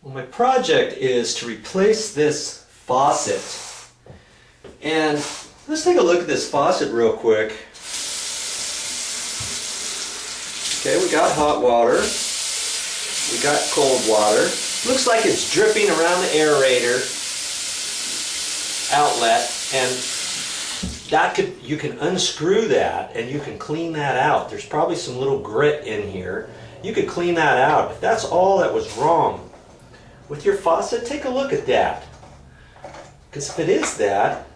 Well, my project is to replace this faucet. And let's take a look at this faucet real quick. Okay, we got hot water. We got cold water. Looks like it's dripping around the aerator outlet, and you can unscrew that and you can clean that out. There's probably some little grit in here. You could clean that out. If that's all that was wrong with your faucet, take a look at that. Because if it is that,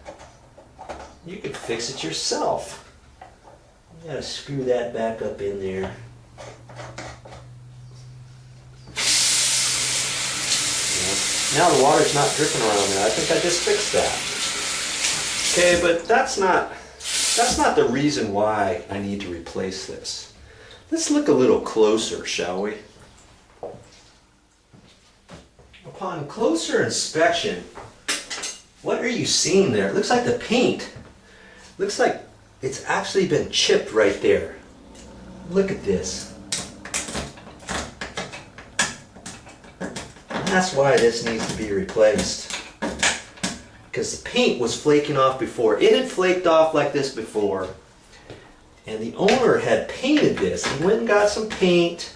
you could fix it yourself. You gotta screw that back up in there. Now the water's not dripping around there. I think I just fixed that. Okay, but that's not the reason why I need to replace this. Let's look a little closer, shall we? Upon closer inspection, what are you seeing there? It looks like the paint. Looks like it's actually been chipped right there. Look at this. That's why this needs to be replaced. Because the paint was flaking off before. It had flaked off like this before. And the owner had painted this. He went and got some paint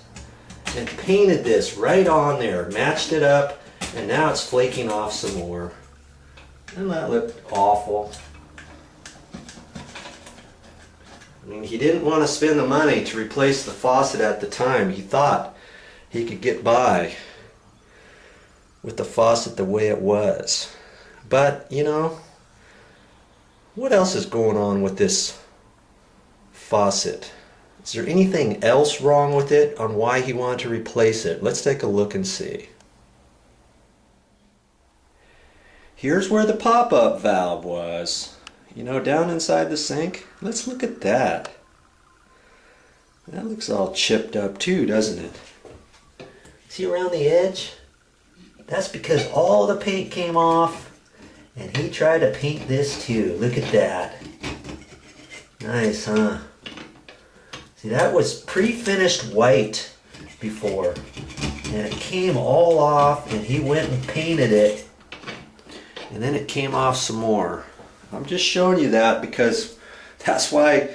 and painted this right on there. Matched it up. And now it's flaking off some more. And that looked awful. I mean, he didn't want to spend the money to replace the faucet at the time. He thought he could get by with the faucet the way it was. But, you know, what else is going on with this faucet? Is there anything else wrong with it on why he wanted to replace it? Let's take a look and see. Here's where the pop-up valve was. You know, down inside the sink. Let's look at that. That looks all chipped up too, doesn't it? See around the edge? That's because all the paint came off, and he tried to paint this too. Look at that. Nice, huh? See, that was pre-finished white before, and it came all off, and he went and painted it, and then it came off some more. I'm just showing you that because that's why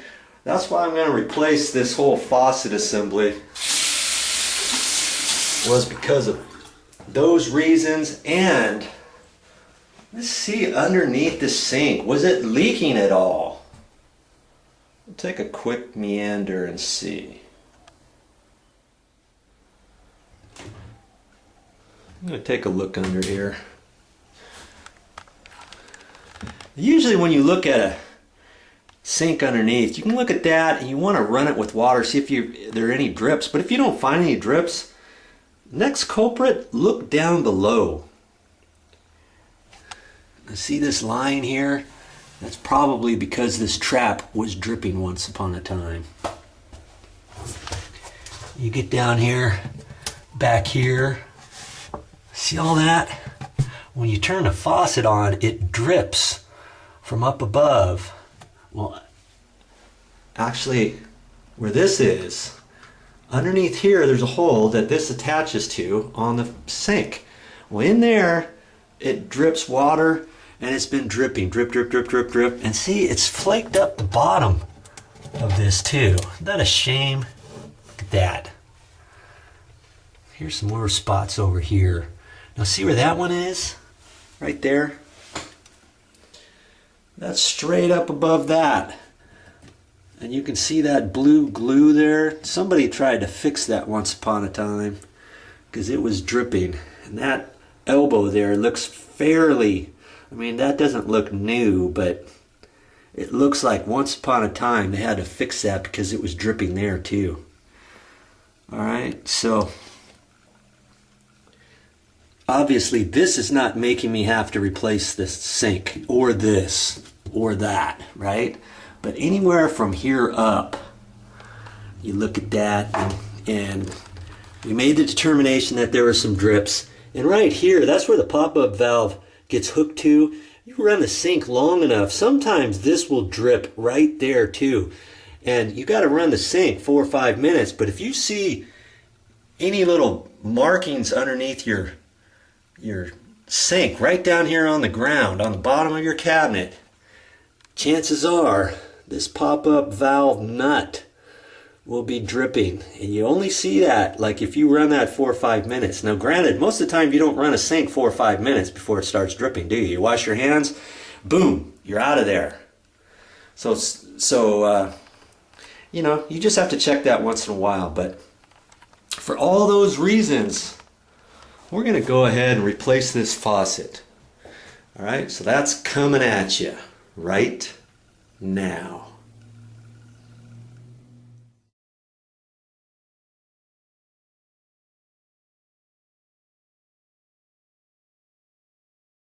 I'm going to replace this whole faucet assembly. Was because of those reasons. And let's see underneath the sink. Was it leaking at all? We'll take a quick meander and see. I'm going to take a look under here. Usually when you look at a sink underneath, you can look at that and you want to run it with water, see if there are any drips. But if you don't find any drips, next culprit, look down below. See this line here? That's probably because this trap was dripping once upon a time. You get down here, back here, see all that? When you turn the faucet on, it drips from up above. Well, actually, where this is, underneath here, there's a hole that this attaches to on the sink. Well, in there, it drips water, and it's been dripping. Drip, drip, drip, drip, drip. And see, it's flaked up the bottom of this, too. Isn't that a shame? Look at that. Here's some more spots over here. Now, see where that one is? Right there. That's straight up above that. And you can see that blue glue there. Somebody tried to fix that once upon a time because it was dripping. And that elbow there looks fairly, I mean, that doesn't look new, but it looks like once upon a time they had to fix that because it was dripping there too. Alright, so obviously this is not making me have to replace this sink or this or that, right? But anywhere from here up, you look at that, and we made the determination that there were some drips. And right here, that's where the pop-up valve gets hooked to. You run the sink long enough, sometimes this will drip right there too. And you got to run the sink 4 or 5 minutes, but if you see any little markings underneath your your sink right down here on the ground, on the bottom of your cabinet, chances are this pop-up valve nut will be dripping. And you only see that like if you run that 4 or 5 minutes. Now granted, most of the time you don't run a sink 4 or 5 minutes before it starts dripping, do you? You wash your hands, boom, you're out of there. So you know, you just have to check that once in a while. But for all those reasons, we're going to go ahead and replace this faucet. All right, so that's coming at you right now.